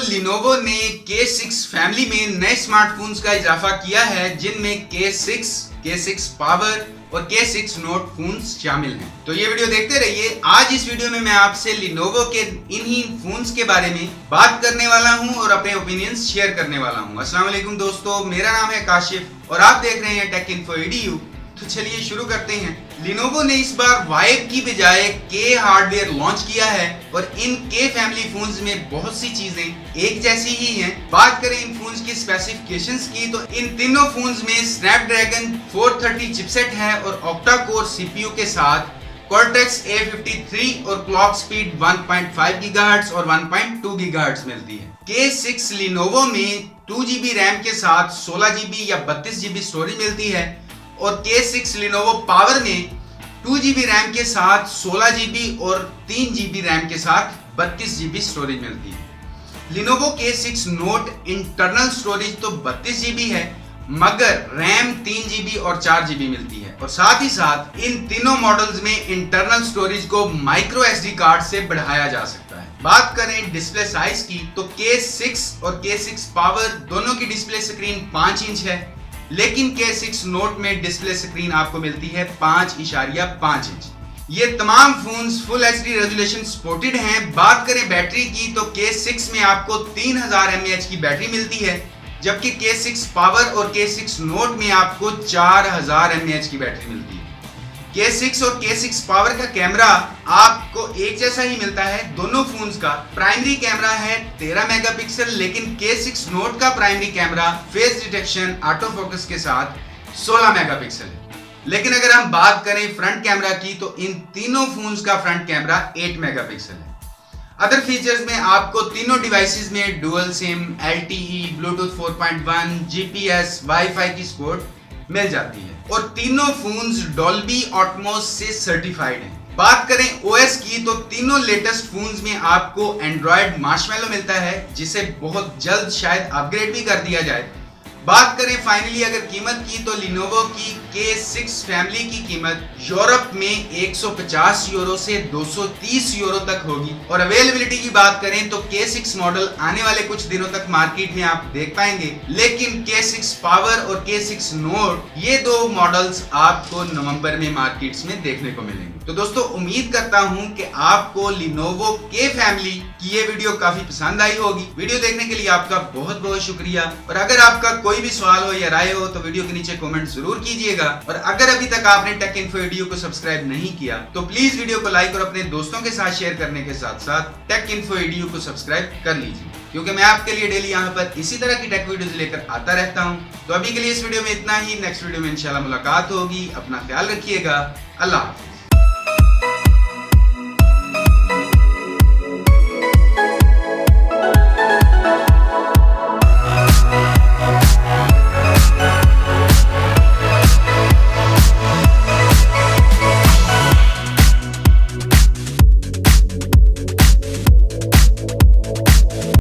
Lenovo ने K6 family में नए स्मार्टफोन्स का इजाफा किया है जिनमें K6, K6 पावर और K6 नोट फोन्स शामिल हैं। तो ये वीडियो देखते रहिए। आज इस वीडियो में मैं आपसे Lenovo के इन्हीं फोन्स के बारे में बात करने वाला हूं और अपने ओपिनियंस शेयर करने वाला हूं। अस्सलाम वालेकुम दोस्तों, मेरा नाम है काशिफ और आप देख रहे हैं टेक इन्फो EDU। तो चलिए शुरू करते हैं। Lenovo ने इस बार वाइब की बजाय K हार्डवेयर लॉन्च किया है और इन K फैमिली फोन्स में बहुत सी चीजें एक जैसी ही हैं। बात करें इन फोन्स की स्पेसिफिकेशंस की तो इन तीनों फोन्स में Snapdragon 430 चिपसेट है और ऑक्टा कोर CPU के साथ Cortex A53 और क्लॉक स्पीड 1.5 GHz और 1.2 GHz मिलती है। K6 Lenovo में 2GB रैम के साथ 16GB या 32GB स्टोरेज मिलती है और K6 Lenovo पावर में 2GB रैम के साथ 16GB और 3GB रैम के साथ 32GB स्टोरेज मिलती है। Lenovo K6 Note internal storage तो 32GB है मगर रैम 3GB और 4GB मिलती है और साथ ही साथ इन तीनों मॉडल्स में इंटरनल स्टोरेज को माइक्रो SD कार्ड से बढ़ाया जा सकता है। बात करें डिस्प्ले साइज की तो K6 और K6 पावर दोनों की डिस्प्ले स्क्रीन 5 इंच है लेकिन K6 Note में डिस्प्ले स्क्रीन आपको मिलती है 5.5 इंच। ये तमाम phones full HD resolution supported हैं। बात करें बैटरी की तो K6 में आपको 3000 mAh की बैटरी मिलती है जबकि K6 पावर और K6 Note में आपको 4000 mAh की बैटरी मिलती है। K6 और K6 पावर का कैमरा आपको एक जैसा ही मिलता है। दोनों फोन्स का प्राइमरी कैमरा है 13 मेगापिक्सल लेकिन K6 Note का primary camera face detection auto focus के साथ 16 मेगापिक्सल है। लेकिन अगर हम बात करें फ्रंट कैमरा की तो इन तीनों फोन्स का फ्रंट कैमरा 8 मेगापिक्सल है। अदर फीचर्स में आपको तीनों डिवाइसेस में dual SIM, LTE, Bluetooth 4.1, GPS, Wi-Fi की सपोर्ट मिल जाती है और तीनों फोन्स डॉल्बी ऑटमोस से सर्टिफाइड हैं। बात करें OS की तो तीनों लेटेस्ट फोन्स में आपको Android Marshmallow मिलता है जिसे बहुत जल्द शायद अपग्रेड भी कर दिया जाए। बात करें फाइनली अगर कीमत की तो Lenovo की K6 फैमिली की कीमत यूरोप में 150 यूरो से 230 यूरो तक होगी और अवेलेबिलिटी की बात करें तो K6 मॉडल आने वाले कुछ दिनों तक मार्केट में आप देख पाएंगे लेकिन K6 पावर और K6 Note ये दो मॉडल्स आपको नवंबर में मार्केट्स में देखने को मिलेंगे। तो दोस्तों उम्मीद करता हूं कि आपको Lenovo K फैमिली की ये वीडियो काफी पसंद आई होगी। वीडियो देखने के लिए आपका बहुत बहुत शुक्रिया और अगर आपका कोई भी सवाल हो या राय हो तो वीडियो के नीचे कमेंट जरूर कीजिएगा और अगर अभी तक आपने टेक इन्फो EDU को सब्सक्राइब नहीं किया तो प्लीज वीडियो को लाइक और अपने दोस्तों के साथ शेयर करने के साथ साथ टेक इन्फो EDU को सब्सक्राइब कर लीजिए क्योंकि मैं आपके लिए डेली यहाँ पर इसी तरह की टेक वीडियोस लेकर आता रहता हूँ। तो अभी के लिए इस वीडियो में इतना ही। नेक्स्ट वीडियो में इंशाल्लाह मुलाकात होगी। अपना ख्याल रखिएगा। अल्लाह हाफिज़।